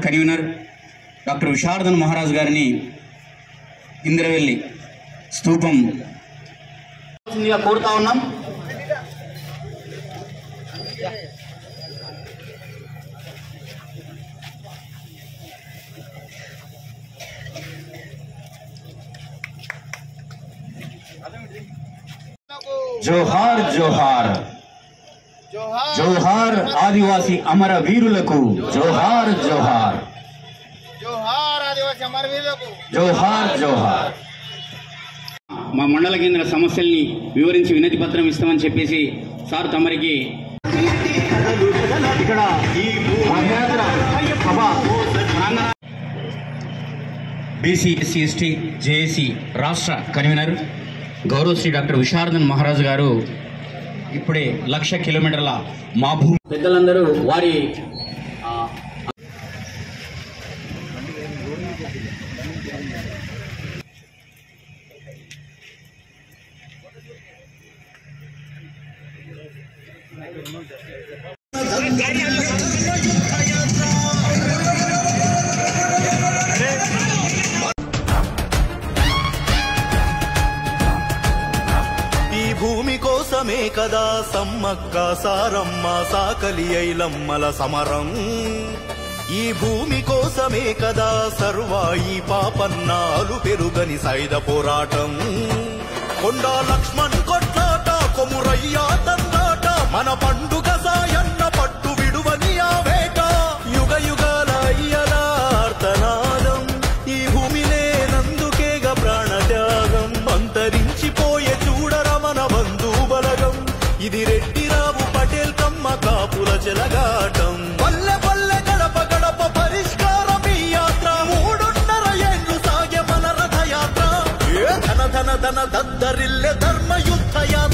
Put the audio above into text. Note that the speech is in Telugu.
కన్వీనర్ డాక్టర్ విశారదన్ మహారాజ్ గారిని ఇంద్రవెల్లి స్తూపం కోరుతా ఉన్నాం. జోహార్ జోహార్ జోహార్ ఆదివాసి అమర వీరులకు జోహార్ జోహార్ జోహార్ ఆదివాసి అమర వీరులకు జోహార్ జోహార్. మా మండల కేంద్ర సమస్యల్ని వివరించి వినతి పత్రం ఇస్తామని చెప్పేసి సార్ తమరికి ఇక్కడ బీసీ ఎస్సీ ఎస్టీ జేఏసీ రాష్ట్ర కన్వీనర్ గౌరవశ్రీ డాక్టర్ విశారదన్ మహారాజ్ గారు ఇప్పుడే 1,00,000 కిలోమీటర్ల మా భూమి పెద్దలందరూ వారి భూమి కోసమే కదా సమ్మక్క సారమ్మ సాకలి ఐలమ్మల సమరం. ఈ భూమి కోసమే కదా సర్వాయి పాపన్నాలు పెరుగని సైద పోరాటం. కొండా లక్ష్మణ్ కొట్లాట కొమురయ్యా తందాట మన పండుగ సాయన్న పట్టు విడువని ఆ వేట. యుగ యుగాల అయ్యలార్తనాదం ఈ భూమి లేనందుకేగా ప్రాణత్యాగం. అంతరించిపోయే చూడరా మన బంధు బలగం. ఇది రెడ్డిరావు పటేల్ కమ్మ కాపుల చెలగాటం. పల్లె పల్లె గడప గడప పరిష్కారం ఈ యాత్ర. 3.5 ఏళ్లు సాగే మన రథయాత్ర. ధన ధన ధన దద్దరిల్లె ధర్మ యుద్ధ యాత్ర.